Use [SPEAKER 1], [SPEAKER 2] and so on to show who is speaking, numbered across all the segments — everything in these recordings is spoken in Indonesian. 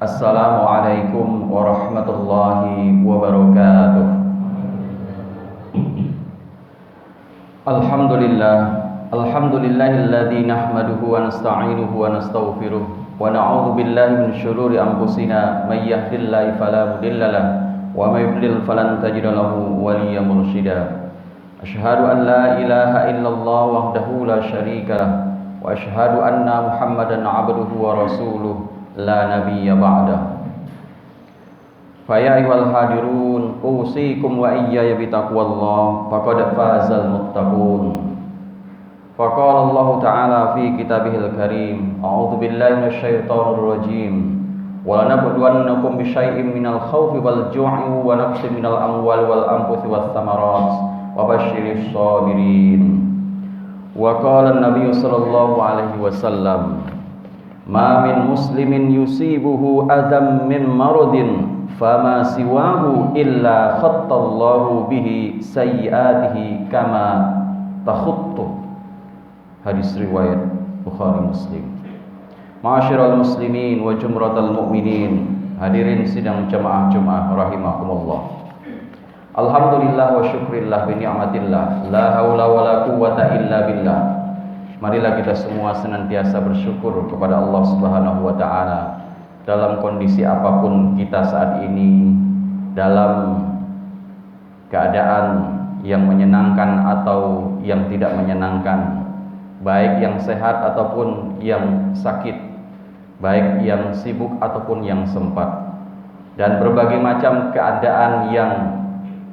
[SPEAKER 1] Assalamualaikum warahmatullahi wabarakatuh. Alhamdulillahilladzi nahmaduhu wa nasta'inuhu wa nastaghfiruh wa na'udzu billahi min syururi anfusina may yahdihillahu fala mudhillalah wa may yudlil falan tajida lahu waliyyan mursyida. Asyhadu an la ilaha illallah wahdahu la syarikalah wa asyhadu anna Muhammadan 'abduhu wa rasuluh la nabiyya ba'dah. Fa ya ayyuhal hadirun usikum wa iyaya bi taqwallah faqad fazal muttaqun. Faqala Allah ta'ala fi kitabihil karim a'udzu billahi minasyaitonir rajim wa lanabluwannakum bi syai'in minal khaufi wal ju'i wa naqsin minal amwali wal anfusi was samarat wa basyiris sabirin. Wa qala an-nabiy sallallahu alaihi wasallam ma min muslimin yusibuhu adam min maradin fama siwahu illa khattallahu bihi sayyiatihi kama takhuttu. Hadis riwayat Bukhari Muslim. Ma'asyiral muslimin wa jumratal mu'minin, hadirin sidang jamaah Jumat rahimakumullah. Alhamdulillah wa syukrillah bi ni'matillah, la haula wala quwwata illa billah. Marilah kita semua senantiasa bersyukur kepada Allah Subhanahu wa taala dalam kondisi apapun kita saat ini, dalam keadaan yang menyenangkan atau yang tidak menyenangkan, baik yang sehat ataupun yang sakit, baik yang sibuk ataupun yang sempat, dan berbagai macam keadaan yang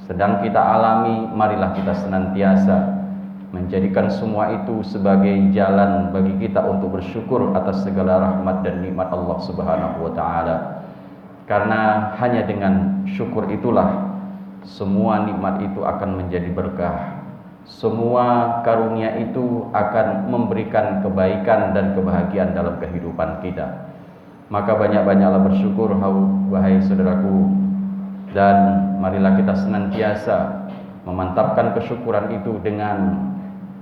[SPEAKER 1] sedang kita alami. Marilah kita senantiasa menjadikan semua itu sebagai jalan bagi kita untuk bersyukur atas segala rahmat dan nikmat Allah Subhanahu wa taala. Karena hanya dengan syukur itulah semua nikmat itu akan menjadi berkah. Semua karunia itu akan memberikan kebaikan dan kebahagiaan dalam kehidupan kita. Maka banyak-banyaklah bersyukur wahai saudaraku, dan marilah kita senantiasa memantapkan kesyukuran itu dengan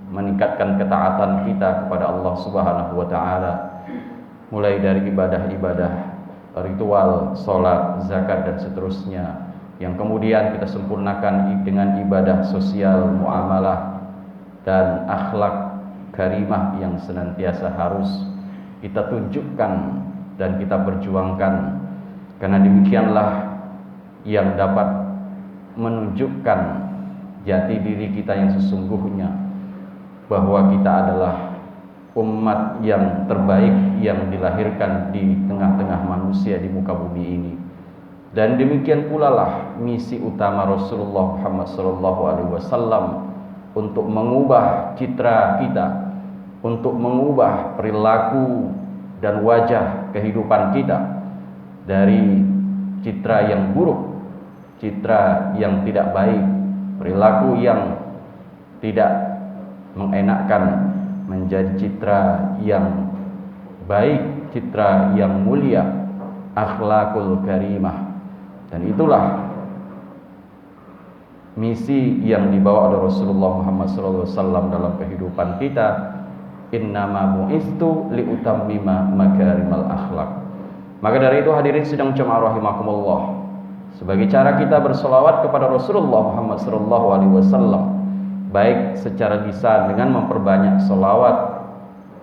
[SPEAKER 1] meningkatkan ketaatan kita kepada Allah Subhanahu wa taala, mulai dari ibadah-ibadah ritual, salat, zakat dan seterusnya, yang kemudian kita sempurnakan dengan ibadah sosial, muamalah dan akhlak karimah yang senantiasa harus kita tunjukkan dan kita perjuangkan, karena demikianlah yang dapat menunjukkan jati diri kita yang sesungguhnya, bahwa kita adalah umat yang terbaik yang dilahirkan di tengah-tengah manusia di muka bumi ini. Dan demikian pula lah misi utama Rasulullah Muhammad SAW untuk mengubah citra kita, untuk mengubah perilaku dan wajah kehidupan kita dari citra yang buruk, citra yang tidak baik, perilaku yang tidak mengenakkan, menjadi citra yang baik, citra yang mulia, akhlakul karimah. Dan itulah misi yang dibawa oleh Rasulullah Muhammad SAW dalam kehidupan kita. Innama bu'istu liutammima makarimal akhlak. Maka dari itu hadirin sidang jamaah rahimakumullah, sebagai cara kita berselawat kepada Rasulullah Muhammad SAW, baik secara lisan dengan memperbanyak selawat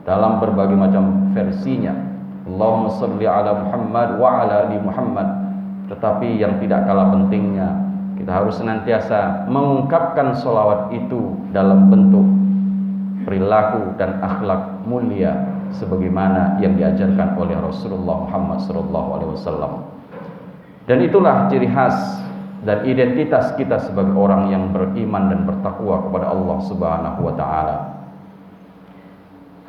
[SPEAKER 1] dalam berbagai macam versinya, Allahumma sholli ala Muhammad wa ala ali Muhammad, tetapi yang tidak kalah pentingnya, kita harus senantiasa mengungkapkan selawat itu dalam bentuk perilaku dan akhlak mulia sebagaimana yang diajarkan oleh Rasulullah Muhammad SAW. Dan itulah ciri khas dan identitas kita sebagai orang yang beriman dan bertakwa kepada Allah Subhanahu wa taala.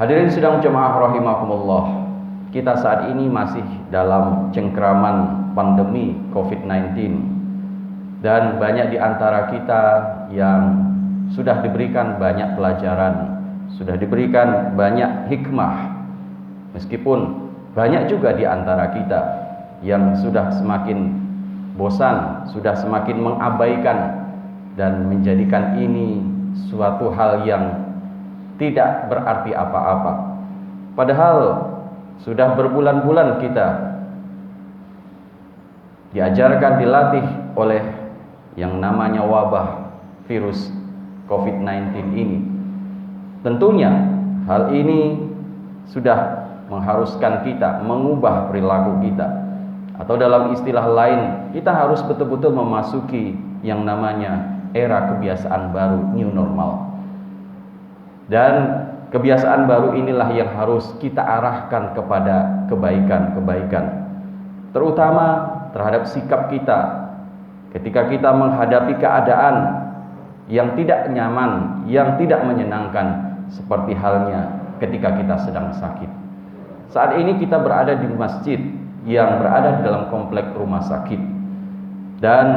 [SPEAKER 1] Hadirin sidang jemaah rahimakumullah, kita saat ini masih dalam cengkraman pandemi COVID-19, dan banyak di antara kita yang sudah diberikan banyak pelajaran, sudah diberikan banyak hikmah, meskipun banyak juga di antara kita yang sudah semakin bosan, sudah semakin mengabaikan dan menjadikan ini suatu hal yang tidak berarti apa-apa. Padahal sudah berbulan-bulan kita diajarkan, dilatih oleh yang namanya wabah virus COVID-19 ini. Tentunya hal ini sudah mengharuskan kita mengubah perilaku kita, atau dalam istilah lain, kita harus betul-betul memasuki yang namanya era kebiasaan baru, new normal. Dan kebiasaan baru inilah yang harus kita arahkan kepada kebaikan-kebaikan, terutama terhadap sikap kita ketika kita menghadapi keadaan yang tidak nyaman, yang tidak menyenangkan, seperti halnya ketika kita sedang sakit. Saat ini kita berada di masjid yang berada di dalam komplek rumah sakit, dan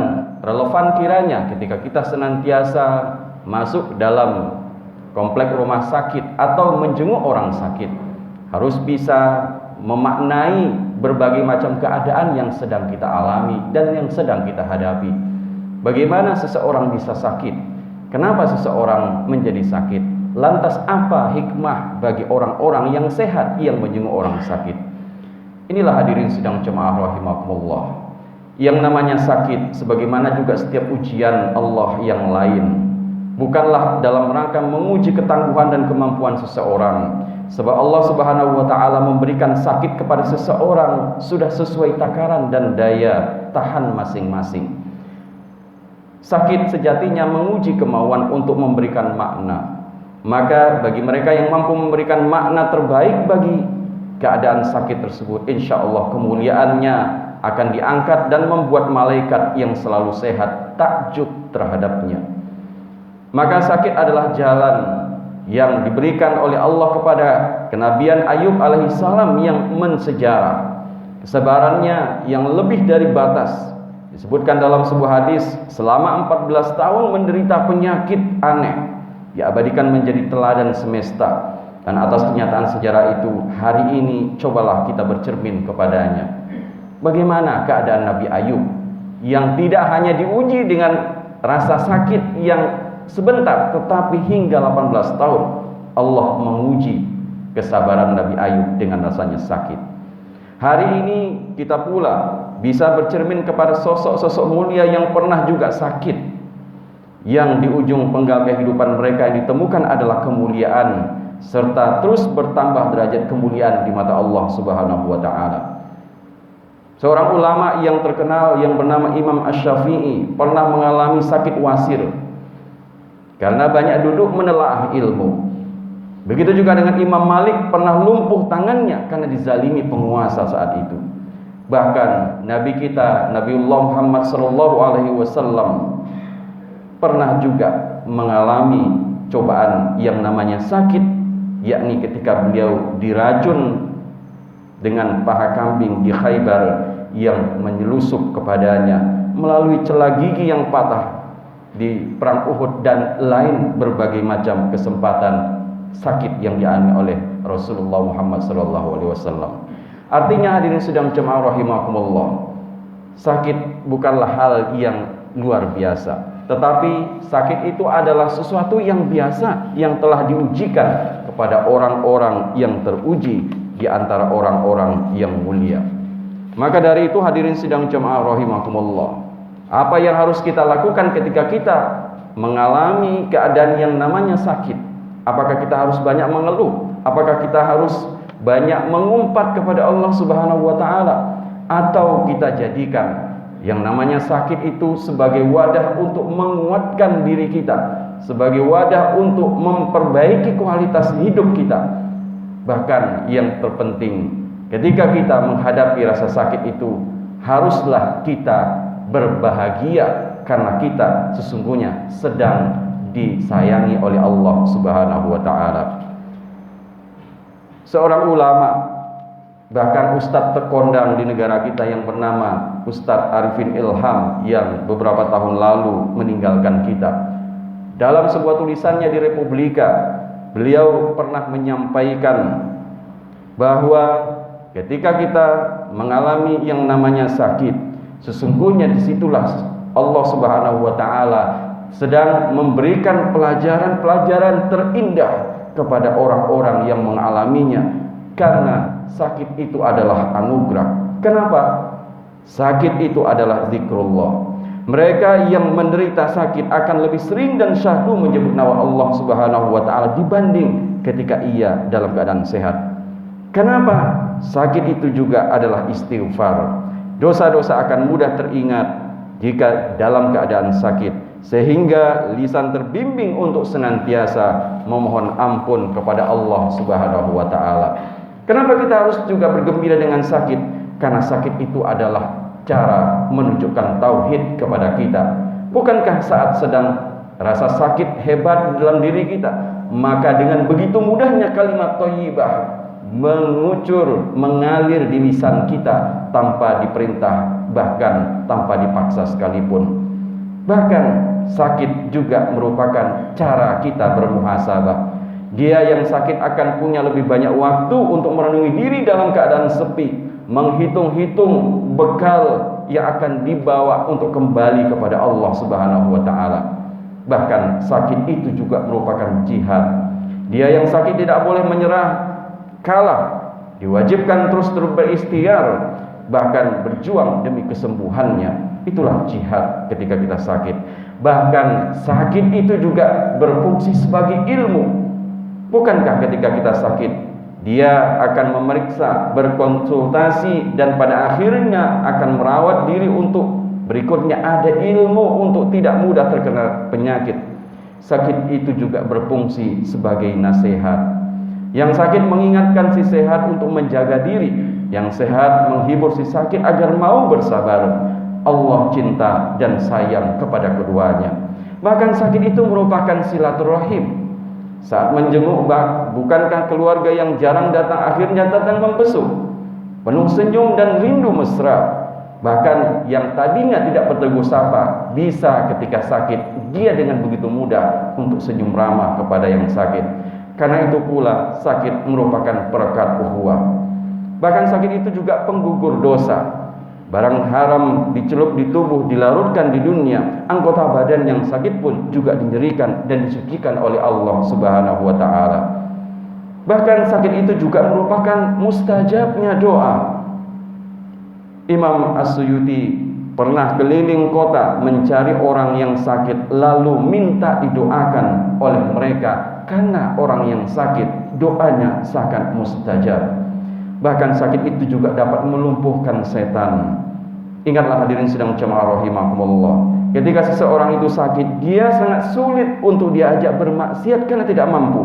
[SPEAKER 1] relevan kiranya ketika kita senantiasa masuk dalam komplek rumah sakit atau menjenguk orang sakit, harus bisa memaknai berbagai macam keadaan yang sedang kita alami dan yang sedang kita hadapi. Bagaimana seseorang bisa sakit? Kenapa seseorang menjadi sakit? Lantas apa hikmah bagi orang-orang yang sehat yang menjenguk orang sakit? Inilah hadirin sidang jemaah rahimakumullah, yang namanya sakit sebagaimana juga setiap ujian Allah yang lain, bukanlah dalam rangka menguji ketangguhan dan kemampuan seseorang. Sebab Allah Subhanahu wa taala memberikan sakit kepada seseorang sudah sesuai takaran dan daya tahan masing-masing. Sakit sejatinya menguji kemauan untuk memberikan makna. Maka bagi mereka yang mampu memberikan makna terbaik bagi keadaan sakit tersebut, insya Allah kemuliaannya akan diangkat dan membuat malaikat yang selalu sehat takjub terhadapnya. Maka sakit adalah jalan yang diberikan oleh Allah kepada kenabian Ayub alaihissalam yang mensejarah. Kesabarannya yang lebih dari batas. Disebutkan dalam sebuah hadis, selama 14 tahun menderita penyakit aneh, diabadikan menjadi teladan semesta. Dan atas kenyataan sejarah itu, hari ini cobalah kita bercermin kepadanya. Bagaimana keadaan Nabi Ayub yang tidak hanya diuji dengan rasa sakit yang sebentar, tetapi hingga 18 tahun Allah menguji kesabaran Nabi Ayub dengan rasanya sakit. Hari ini kita pula bisa bercermin kepada sosok-sosok mulia yang pernah juga sakit, yang di ujung penggal kehidupan mereka yang ditemukan adalah kemuliaan, serta terus bertambah derajat kemuliaan di mata Allah Subhanahu wa taala. Seorang ulama yang terkenal yang bernama Imam Asy-Syafi'i pernah mengalami sakit wasir karena banyak duduk menelaah ilmu. Begitu juga dengan Imam Malik, pernah lumpuh tangannya karena dizalimi penguasa saat itu. Bahkan Nabi kita, Nabiullah Muhammad SAW pernah juga mengalami cobaan yang namanya sakit, yakni ketika beliau diracun dengan paha kambing di Khaybar yang menyelusup kepadanya melalui celah gigi yang patah di perang Uhud, dan lain berbagai macam kesempatan sakit yang dialami oleh Rasulullah Muhammad SAW. Artinya hadirin sedang jemaah rahimakumullah, sakit bukanlah hal yang luar biasa, tetapi sakit itu adalah sesuatu yang biasa yang telah diujikan kepada orang-orang yang teruji di antara orang-orang yang mulia. Maka dari itu hadirin sidang jemaah rahimakumullah, apa yang harus kita lakukan ketika kita mengalami keadaan yang namanya sakit? Apakah kita harus banyak mengeluh? Apakah kita harus banyak mengumpat kepada Allah Subhanahu wa taala? Atau kita jadikan yang namanya sakit itu sebagai wadah untuk menguatkan diri kita, sebagai wadah untuk memperbaiki kualitas hidup kita? Bahkan yang terpenting, ketika kita menghadapi rasa sakit itu, haruslah kita berbahagia karena kita sesungguhnya sedang disayangi oleh Allah Subhanahu wa taala. Seorang ulama, bahkan ustadz terkondang di negara kita yang bernama Ustadz Arifin Ilham, yang beberapa tahun lalu meninggalkan kita, dalam sebuah tulisannya di Republika, beliau pernah menyampaikan bahwa ketika kita mengalami yang namanya sakit, sesungguhnya disitulah Allah Subhanahu wa taala sedang memberikan pelajaran-pelajaran terindah kepada orang-orang yang mengalaminya, karena sakit itu adalah anugerah. Kenapa?
[SPEAKER 2] Sakit itu adalah zikrullah. Mereka yang menderita sakit akan lebih sering dan syahdu menyebut nama Allah Subhanahu wa taala dibanding ketika ia dalam keadaan sehat. Kenapa? Sakit itu juga adalah istighfar. Dosa-dosa akan mudah teringat jika dalam keadaan sakit, sehingga lisan terbimbing untuk senantiasa memohon ampun kepada Allah Subhanahu wa taala. Kenapa kita harus juga bergembira dengan sakit? Karena sakit itu adalah cara menunjukkan tauhid kepada kita. Bukankah saat sedang rasa sakit hebat dalam diri kita, maka dengan begitu mudahnya kalimat thayyibah mengucur, mengalir di lisan kita tanpa diperintah, bahkan tanpa dipaksa sekalipun. Bahkan sakit juga merupakan cara kita bermuhasabah. Dia yang sakit akan punya lebih banyak waktu untuk merenungi diri dalam keadaan sepi, menghitung-hitung bekal yang akan dibawa untuk kembali kepada Allah Subhanahu wa taala. Bahkan sakit itu juga merupakan jihad. Dia yang sakit tidak boleh menyerah, kalah, diwajibkan terus berikhtiar, bahkan berjuang demi kesembuhannya. Itulah jihad ketika kita sakit. Bahkan sakit itu juga berfungsi sebagai ilmu. Bukankah ketika kita sakit, dia akan memeriksa, berkonsultasi, dan pada akhirnya akan merawat diri untuk berikutnya ada ilmu untuk tidak mudah terkena penyakit. Sakit itu juga berfungsi sebagai nasihat. Yang sakit mengingatkan si sehat untuk menjaga diri, yang sehat menghibur si sakit agar mau bersabar. Allah cinta dan sayang kepada keduanya. Bahkan sakit itu merupakan silaturahim. Saat menjenguk, bukankah keluarga yang jarang datang akhirnya datang membesuk, penuh senyum dan rindu mesra. Bahkan yang tadinya tidak bertegur sapa, bisa ketika sakit dia dengan begitu mudah untuk senyum ramah kepada yang sakit. Karena itu pula sakit merupakan perekat ukhuwah. Bahkan sakit itu juga penggugur dosa. Barang haram dicelup di tubuh, dilarutkan di dunia, anggota badan yang sakit pun juga dinyerikan dan disucikan oleh Allah Subhanahu wa taala. Bahkan sakit itu juga merupakan mustajabnya doa. Imam As-Suyuti pernah keliling kota mencari orang yang sakit, lalu minta didoakan oleh mereka, karena orang yang sakit doanya sangat mustajab. Bahkan sakit itu juga dapat melumpuhkan setan. Ingatlah hadirin sedang jemaah rahimakumullah, ketika seseorang itu sakit, dia sangat sulit untuk diajak bermaksiat karena tidak mampu,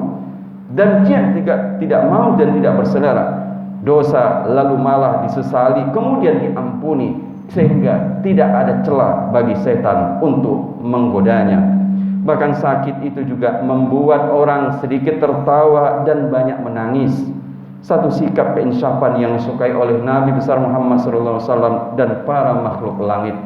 [SPEAKER 2] dan dia tidak mau dan tidak berselera. Dosa lalu malah disesali kemudian diampuni, sehingga tidak ada celah bagi setan untuk menggodanya. Bahkan sakit itu juga membuat orang sedikit tertawa dan banyak menangis. Satu sikap keinsyafan yang disukai oleh Nabi besar Muhammad SAW dan para makhluk langit.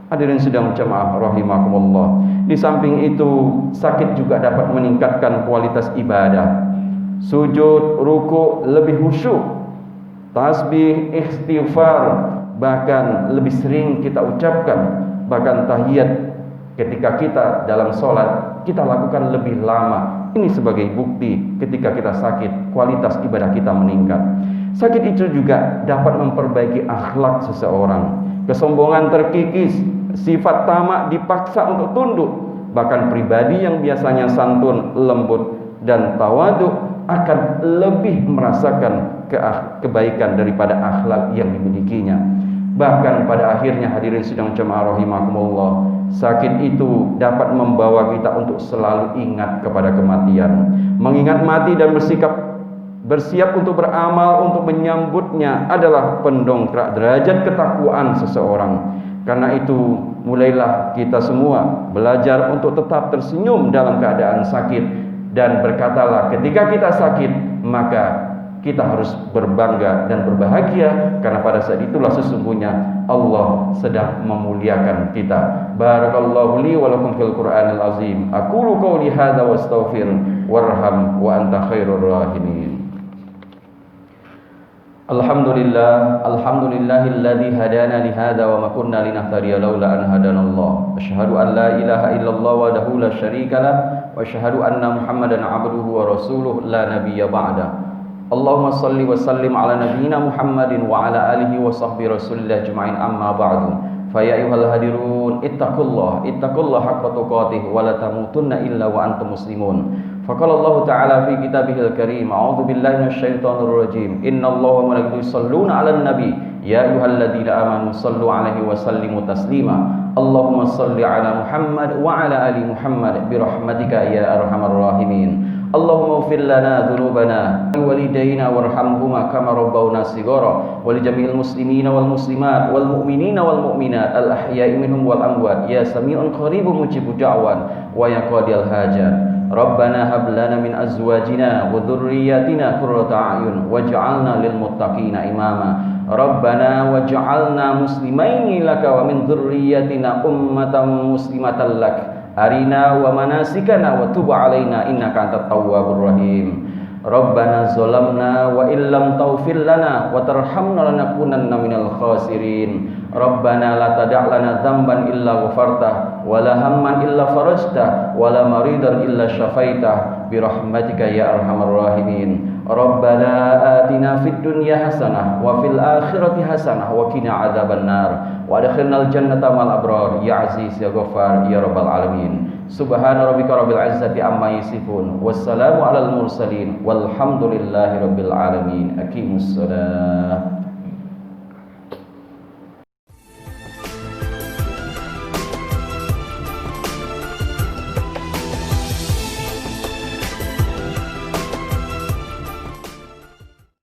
[SPEAKER 2] Hadirin sedang jemaah rahimakumullah. Di samping itu, sakit juga dapat meningkatkan kualitas ibadah. Sujud, ruku lebih khusyuk, tasbih, istighfar bahkan lebih sering kita ucapkan. Bahkan tahiyat ketika kita dalam sholat kita lakukan lebih lama. Ini sebagai bukti ketika kita sakit, kualitas ibadah kita meningkat. Sakit itu juga dapat memperbaiki akhlak seseorang. Kesombongan terkikis, sifat tamak dipaksa untuk tunduk. Bahkan pribadi yang biasanya santun, lembut, dan tawaduk akan lebih merasakan kebaikan daripada akhlak yang dimilikinya. Bahkan pada akhirnya hadirin sidang jemaah rahimakumullah, sakit itu dapat membawa kita untuk selalu ingat kepada kematian. Mengingat mati dan bersiap untuk beramal untuk menyambutnya adalah pendongkrak derajat ketakwaan seseorang. Karena itu mulailah kita semua belajar untuk tetap tersenyum dalam keadaan sakit, dan berkatalah ketika kita sakit maka kita harus berbangga dan berbahagia, karena pada saat itulah sesungguhnya Allah sedang memuliakan kita. Barakallahu li wa lakum fil Qur'anil azim. Aqulu qawli hadza wa astaghfir warham wa anta khairur rahimin. Alhamdulillahilladzi hadana li hadza wa ma kunna linahtadiya laula an hadanallah. Asyhadu an la ilaha illallah wahdahu la syarika lah wa asyhadu anna Muhammadan abduhu wa rasuluh la nabiyya ba'da. Allahumma salli wa sallim ala nabiyyina Muhammadin wa ala alihi wa sahbihi rasulillah ajma'in, amma ba'du. Fa ya ayyuhal hadirun ittaqullah haqqa tuqatih wa la tamutunna illa wa antum muslimun. Faqala Allah ta'ala fi kitabihil karim, a'udzu billahi minasyaitonir rajim. Innallaha wa malaikatahu yusholluna 'alan nabi ya ayyuhalladzina amanu shallu 'alaihi wa sallimu taslima. Allahumma shalli 'ala Muhammad wa 'ala ali Muhammad bi rahmatika ya arhamar rahimin. Allahumma ighfir lana dhunubana wa walidayna warhamhuma kama rabbawna shighara wa li jami'il muslimina wal muslimat wal mu'minina wal mu'minat al ahya'i minhum wal amwat ya sami'un qaribun mujibud da'wan wa ya qadiyal hajat. Rabbana hab lana min azwajina wa dhurriyyatina qurrata a'yun waj'alna lil muttaqina imama. Rabbana waj'alna muslimaini laka wa min dhurriyyatina ummatan muslimatan lak. Arina wa manasikana wa tub alaina innaka antat tawwabur rahim. Rabbana zalamna wa illam taghfir lana wa tarhamna lanakunanna minal khasirin. Rabbana la tada' lana dzamban illa ghafartah wa la hamman illa farajtah wa la maridan illa syafaitah bi rahmatika ya arhamar rahimin. Rabbana atina fid dunya hasanah wa fil akhirati hasanah wa qina adzabannar wa adkhilnal jannata ma'al abrar ya aziz ya ghaffar ya rabbal alamin. Subhana rabbika rabbil izzati amma yasifun wassalamu alal mursalin walhamdulillahi rabbil alamin. Aqimus shalah.